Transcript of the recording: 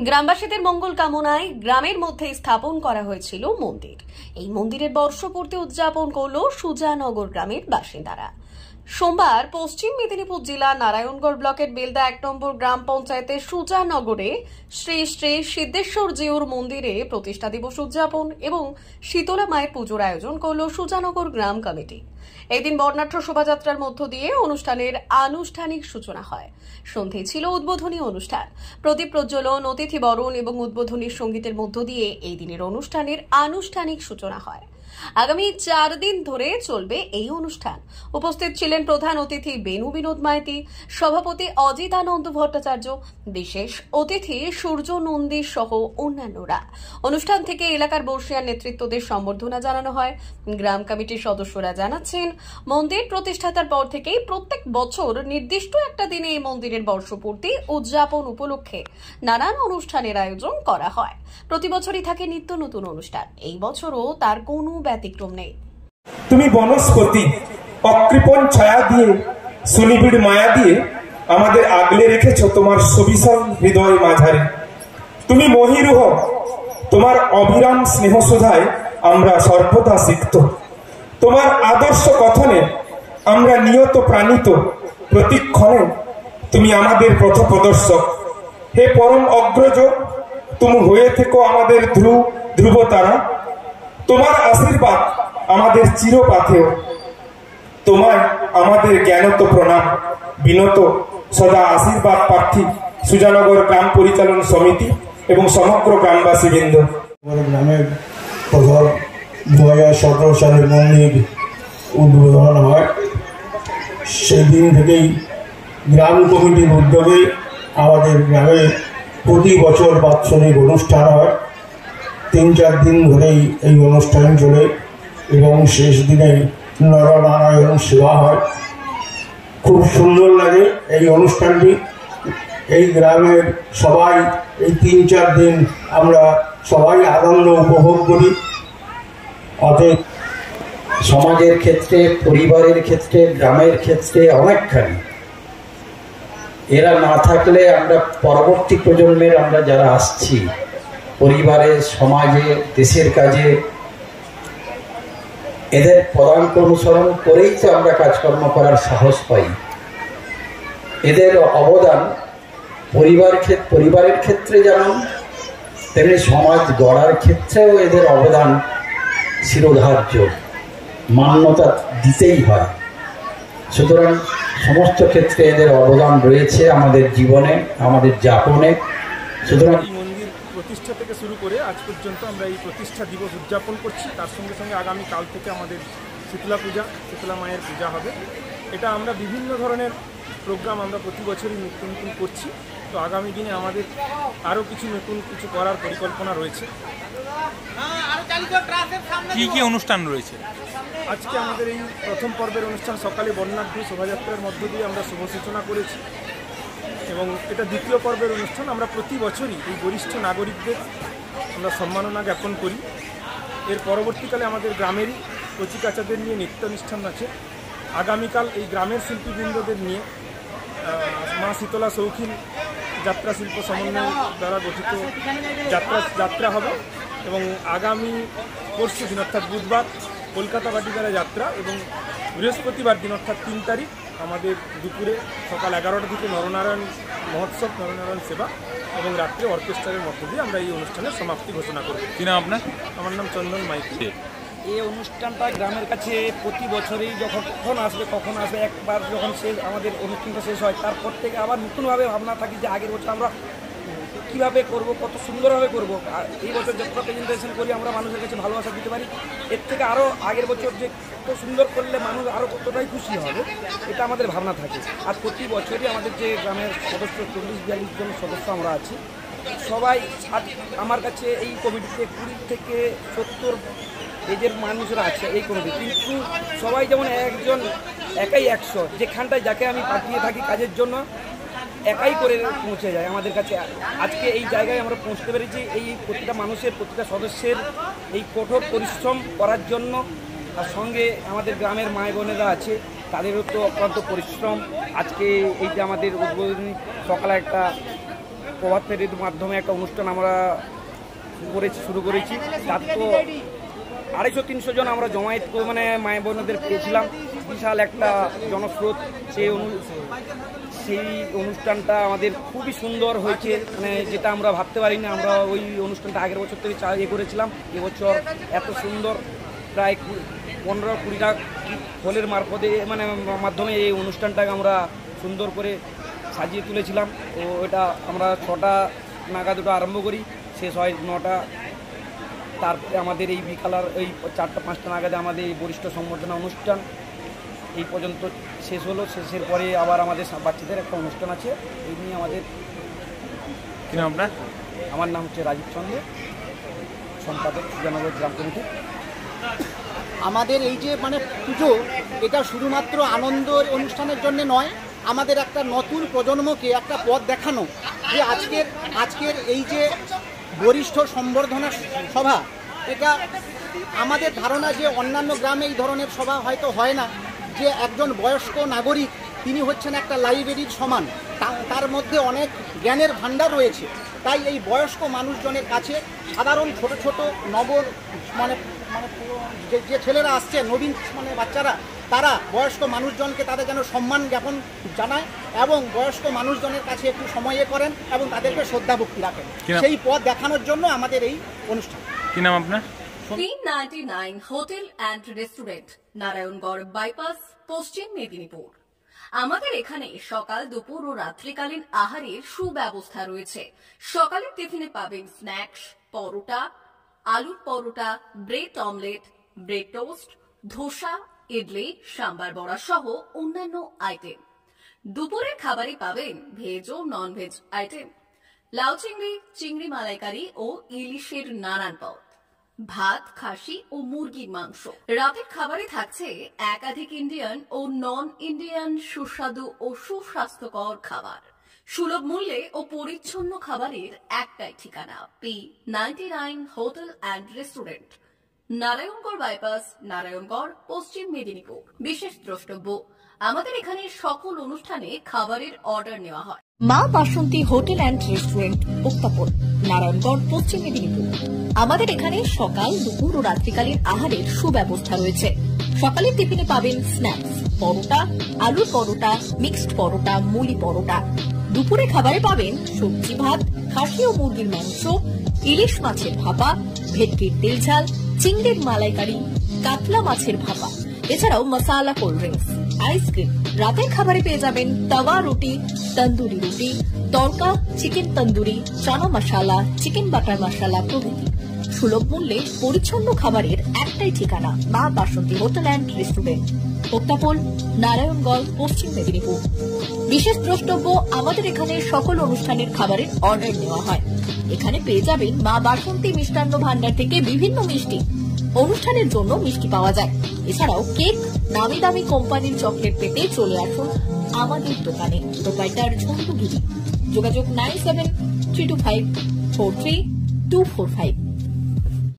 গ্রামবাসীদের মঙ্গল কামনায় গ্রামের মধ্যে স্থাপন করা হয়েছিল মন্দির। এই মন্দিরের বর্ষপূর্তি উদযাপন করল সুজানগর গ্রামের বাসিন্দারা। সোমবার পশ্চিম মেদিনীপুর জেলা নারায়ণগড় ব্লকের বেলদা 1 নম্বর গ্রাম পঞ্চায়েতের সুজানগরে শ্রী শ্রী সিদ্ধেশ্বর জিউর মন্দিরে প্রতিষ্ঠা দিবস উদযাপন এবং শীতলা মায়ের পুজোর আয়োজন করল সুজানগর গ্রাম কমিটি। এদিন বর্ণাঢ্য শোভাযাত্রার মধ্য দিয়ে অনুষ্ঠানের আনুষ্ঠানিক সূচনা হয়। সন্ধ্যায় ছিল উদ্বোধনী অনুষ্ঠান, প্রদীপ প্রজ্বলন, অতিথি বরণ এবং উদ্বোধনী সঙ্গীতের মধ্য দিয়ে এই দিনের অনুষ্ঠানের আনুষ্ঠানিক সূচনা হয়। আগামী 4 দিন ধরে চলবে এই অনুষ্ঠান। উপস্থিত ছিলেন প্রধান অতিথি বেনু বিনোদ মাইতি, সভাপতি অজিতানন্দ ভট্টাচার্য, বিশেষ অতিথি সূর্য নন্দী সহ অন্যান্যরা। অনুষ্ঠান থেকে এলাকার বর্ষিয়ার নেতৃত্বদের সম্বর্ধনা জানানো হয়। গ্রাম কমিটির সদস্যরা জানাচ্ছেন, মন্দির প্রতিষ্ঠাতার পর থেকেই প্রত্যেক বছর নির্দিষ্ট একটা দিনে এই মন্দিরের বর্ষপূর্তি উদযাপন উপলক্ষে নানান অনুষ্ঠানের আয়োজন করা হয়। প্রতি বছরই থাকে নিত্য নতুন অনুষ্ঠান, এই বছরও তার কোনো ব্যতিক্রম নেই। তুমি বনস্পতি অকৃপণ ছায়া দিয়ে, সুনিবিড় মায়া দিয়ে আমাদের আগলে রেখেছ তোমার সুবিশাল হৃদয় মাঝারে। তুমি মহিরুহ, তোমার অবিরাম স্নেহসুধায় আমরা সর্বদা সিক্ত। তোমার আদর্শ কথনে আমরা নিয়ত প্রাণিত, প্রতিক্ষণে তুমি আমাদের পথপ্রদর্শক। হে পরম অগ্রজ, তুমি হয়ে থেকো আমাদের ধ্রুব তারা। তোমার আশীর্বাদ আমাদের চিরপাথেয়। তোমায় আমাদের জ্ঞানত প্রণাম, বিনত সদা আশীর্বাদ প্রার্থী সুজানগর গ্রাম পরিচালন সমিতি এবং সমগ্র গ্রামবাসী বৃন্দ। গ্রামের প্রথম 2017 সালে মন্দির উদ্বোধন হয়। সেই দিন থেকেই গ্রাম কমিটির উদ্যোগে আমাদের গ্রামে প্রতি বছর বাৎসরিক অনুষ্ঠান হয়। 3-4 দিন ধরেই এই অনুষ্ঠান চলে এবং শেষ দিনে নরনারায়ণ সেবা হয়। খুব সুন্দর লাগে এই অনুষ্ঠানটি। এই গ্রামের সবাই এই 3-4 দিন আমরা সবাই আনন্দ উপভোগ করি। অতএব সমাজের ক্ষেত্রে, পরিবারের ক্ষেত্রে, গ্রামের ক্ষেত্রে অনেকখানি এরা না থাকলে আমরা পরবর্তী প্রজন্মের আমরা যারা আসছি, পরিবারে, সমাজে, দেশের কাজে এদের পদাঙ্ক অনুসরণ করেই তো আমরা কাজকর্ম করার সাহস পাই। এদের অবদান পরিবারের ক্ষেত্রে যেমন, তেমনি সমাজ গড়ার ক্ষেত্রেও এদের অবদান শিরোধার্য, মান্যতা দিতেই হয়। সুতরাং সমস্ত ক্ষেত্রে এদের অবদান রয়েছে আমাদের জীবনে, আমাদের যাপনে। সুতরাং মন্দির প্রতিষ্ঠা থেকে শুরু করে আজ পর্যন্ত আমরা এই প্রতিষ্ঠা দিবস উদযাপন করছি। তার সঙ্গে সঙ্গে আগামী কাল থেকে আমাদের শীতলা পূজা, শীতলা মায়ের পূজা হবে। এটা আমরা বিভিন্ন ধরনের প্রোগ্রাম আমরা প্রতি বছরই নতুন নতুন করছি। তো আগামী দিনে আমাদের আরও নতুন কিছু করার পরিকল্পনা রয়েছে। কি কি অনুষ্ঠান রয়েছে? আজকে আমাদের এই প্রথম পর্বের অনুষ্ঠান সকালে বর্ণাঢ্য শোভাযাত্রার মধ্য দিয়ে আমরা শুভ সূচনা করেছি এবং এটা দ্বিতীয় পর্বের অনুষ্ঠান। আমরা প্রতি বছরই এই বরিষ্ঠ নাগরিকদের আমরা সম্মাননা জ্ঞাপন করি। এর পরবর্তীকালে আমাদের গ্রামেরই কচিকাচাদের নিয়ে নৃত্যানুষ্ঠান আছে। আগামীকাল এই গ্রামের শিল্পীবৃন্দদের নিয়ে মা শীতলা শৌখিন যাত্রা শিল্প সমন্বয় দ্বারা গঠিত যাত্রা হবে এবং আগামী পরশু দিন অর্থাৎ বুধবার কলকাতা বাটিকারা যাত্রা এবং বৃহস্পতিবার দিন অর্থাৎ 3 তারিখ আমাদের দুপুরে সকাল 11টা থেকে নরনারায়ণ মহোৎসব, নরনারায়ণ সেবা এবং রাত্রে অর্কেস্ট্রারের মধ্য দিয়ে আমরা এই অনুষ্ঠানের সমাপ্তি ঘোষণা করব। কি নাম আপনার? আমার নাম চন্দন মাইতি। এই অনুষ্ঠানটা গ্রামের কাছে প্রতি বছরই কখন আসবে একবার যখন আমাদের অনুষ্ঠানটা শেষ হয়, তারপর থেকে আবার নতুনভাবে ভাবনা থাকি যে আগের বছর আমরা কীভাবে করব, কত সুন্দরভাবে করব। আর এই বছর যতটা প্রেজেন্টেশন করি আমরা মানুষের কাছে ভালোবাসা দিতে পারি, এর থেকে আরও আগের বছর যে কত সুন্দর করলে মানুষ আরও কতটাই খুশি হবে, এটা আমাদের ভাবনা থাকে। আর প্রতি বছরই আমাদের যে গ্রামের সদস্য 40-42 জন সদস্য আমরা আছি, সবাই আমার কাছে এই কমিটিতে 20 থেকে 70 এজের মানুষরা আছে এই কমিটি, কিন্তু সবাই যেমন একজন একাই 100, যেখানটায় যাকে আমি পাঠিয়ে থাকি কাজের জন্য একাই করে পৌঁছে যায় আমাদের কাছে। আজকে এই জায়গায় আমরা পৌঁছতে পেরেছি এই প্রতিটা মানুষের, প্রতিটা সদস্যের এই কঠোর পরিশ্রম করার জন্য। আর সঙ্গে আমাদের গ্রামের মায় বোনেরা আছে, তাদেরও তো অক্লান্ত পরিশ্রম। আজকে এই যে আমাদের উদ্বোধনী সকালে একটা প্রভাত ফেরির মাধ্যমে একটা অনুষ্ঠান আমরা শুরু করেছি। তার তো 250-300 জন আমরা জমায়েত মানে মায়ের বোনদের পেয়েছিলাম, বিশাল একটা জনস্রোত। সেই অনুষ্ঠানটা আমাদের খুবই সুন্দর হয়েছে, মানে যেটা আমরা ভাবতে পারিনি। আমরা ওই অনুষ্ঠানটা আগের বছর থেকে করেছিলাম, এবছর এত সুন্দর প্রায় 15-20টা ফলের মাধ্যমে এই অনুষ্ঠানটাকে আমরা সুন্দর করে সাজিয়ে তুলেছিলাম। তো এটা আমরা 6টা নাগাদ ওটা আরম্ভ করি, শেষ হয় 9টা। তারপরে আমাদের এই এই 4টা-5টা নাগাদে আমাদের এই বরিষ্ঠ সম্বর্ধনা অনুষ্ঠান এই পর্যন্ত শেষ হলো। শেষের পরে আবার আমাদের বাচ্চাদের একটা অনুষ্ঠান আছে। এই নিয়ে আমাদের আমার নাম হচ্ছে রাজীব চন্দ্র, সম্পাদক সুজানগর গ্রাম কমিটি। আমাদের এই যে পুজো, এটা শুধুমাত্র আনন্দের অনুষ্ঠানের জন্য নয়, আমাদের একটা নতুন প্রজন্মকে একটা পথ দেখানো, যে আজকের এই যে বরিষ্ঠ সম্বর্ধনা সভা, এটা আমাদের ধারণা যে অন্যান্য গ্রামে এই ধরনের সভা হয়তো হয় না, যে একজন বয়স্ক নাগরিক তিনি হচ্ছেন একটা লাইব্রেরির সমান, তার মধ্যে অনেক জ্ঞানের ভাণ্ডার রয়েছে। তাই এই বয়স্ক মানুষজনের কাছে সাধারণ ছোট ছোট যে ছেলেরা আসছে, নবীন বাচ্চারা, তারা বয়স্ক মানুষজনকে তাদের যেন সম্মান জ্ঞাপন জানায় এবং বয়স্ক মানুষজনের কাছে একটু সময় করেন এবং তাদেরকে শ্রদ্ধা ভক্তি রাখেন। সেই পথ দেখানোর জন্য আমাদের এই অনুষ্ঠান। কি নাম আপনার? 399 hotel and restaurant, Narayangarh bypass, পশ্চিম মেদিনীপুর। আমাদের এখানে সকাল, দুপুর ও রাত্রিকালীন আহারের সুব্যবস্থা রয়েছে। সকালের টিফিনে পাবেন স্ন্যাক্স, পরোটা, আলুর paratha, bread omelette, bread toast, dosa, idli, sambar vada সহ অন্যান্য আইটেম। দুপুরের খাবারে পাবেন ভেজ ও নন ভেজ আইটেম, লাউ চিংড়ি, চিংড়ি মালাইকারি ও ইলিশের নানান পদ, ভাত, খাসি ও মুরগির মাংস। রাতের খাবারে থাকছে একাধিক ইন্ডিয়ান ও নন ইন্ডিয়ান সুস্বাদু ও সুস্বাস্থ্যকর খাবার। সুলভ মূল্যে ও পরিচ্ছন্ন খাবারের একটাই ঠিকানা, P99 hotel and restaurant, Narayangarh bypass, Narayangarh, পশ্চিম মেদিনীপুর। বিশেষ দ্রষ্টব্য, আমাদের এখানে সকল অনুষ্ঠানে খাবারের অর্ডার নেওয়া হয়। মা বাসন্তী হোটেল অ্যান্ড রেস্টুরেন্ট, উত্তাপন, নারায়ণগড়, পশ্চিম মেদিনীপুর। আমাদের এখানে সকাল, দুপুর ও রাত্রিকালীন আহারের সুব্যবস্থা রয়েছে। সকালের টিফিনে পাবেন স্ন্যাক্স, পরোটা, আলুর পরোটা, মিক্সড পরোটা, মুলি পরোটা। দুপুরে খাবারে পাবেন সবজি ভাত, খাসি ও মুরগির মাংস, ইলিশ মাছের ভাপা, ভেটকির তেল ঝাল, চিংড়ির মালাইকারি, কাতলা মাছের ভাপা, এছাড়াও মশালা কোল্ড ড্রিঙ্কস, আইসক্রিম। রাতের খাবারে পেয়ে যাবেন তাওয়া রুটি, তন্দুরি রুটি, তড়কা, চিকেন তন্দুরি, চানা মশালা, চিকেন বাটার মশালা প্রভৃতি। সুলভ মূল্যে পরিচ্ছন্ন খাবারের একটাই ঠিকানা, মা বাসন্তী হোটেল অ্যান্ড রেস্টুরেন্ট, উত্তাপন, নারায়ণগড়, পশ্চিম মেদিনীপুর। বিশেষ দ্রষ্টব্য, আমাদের এখানে সকল অনুষ্ঠানের খাবারের অর্ডার নেওয়া হয়। এখানে পেয়ে যাবেন মা বাসন্তী মিষ্টান্ন ভান্ডার থেকে বিভিন্ন মিষ্টি। অনুষ্ঠানের জন্য মিষ্টি পাওয়া যায়। এছাড়াও কেক, নামি দামি কোম্পানির চকলেট পেতে চলে আসুন আমাদের দোকানে। প্রোপাইটার ঝন্টু গিরি। যোগাযোগ 9732543245।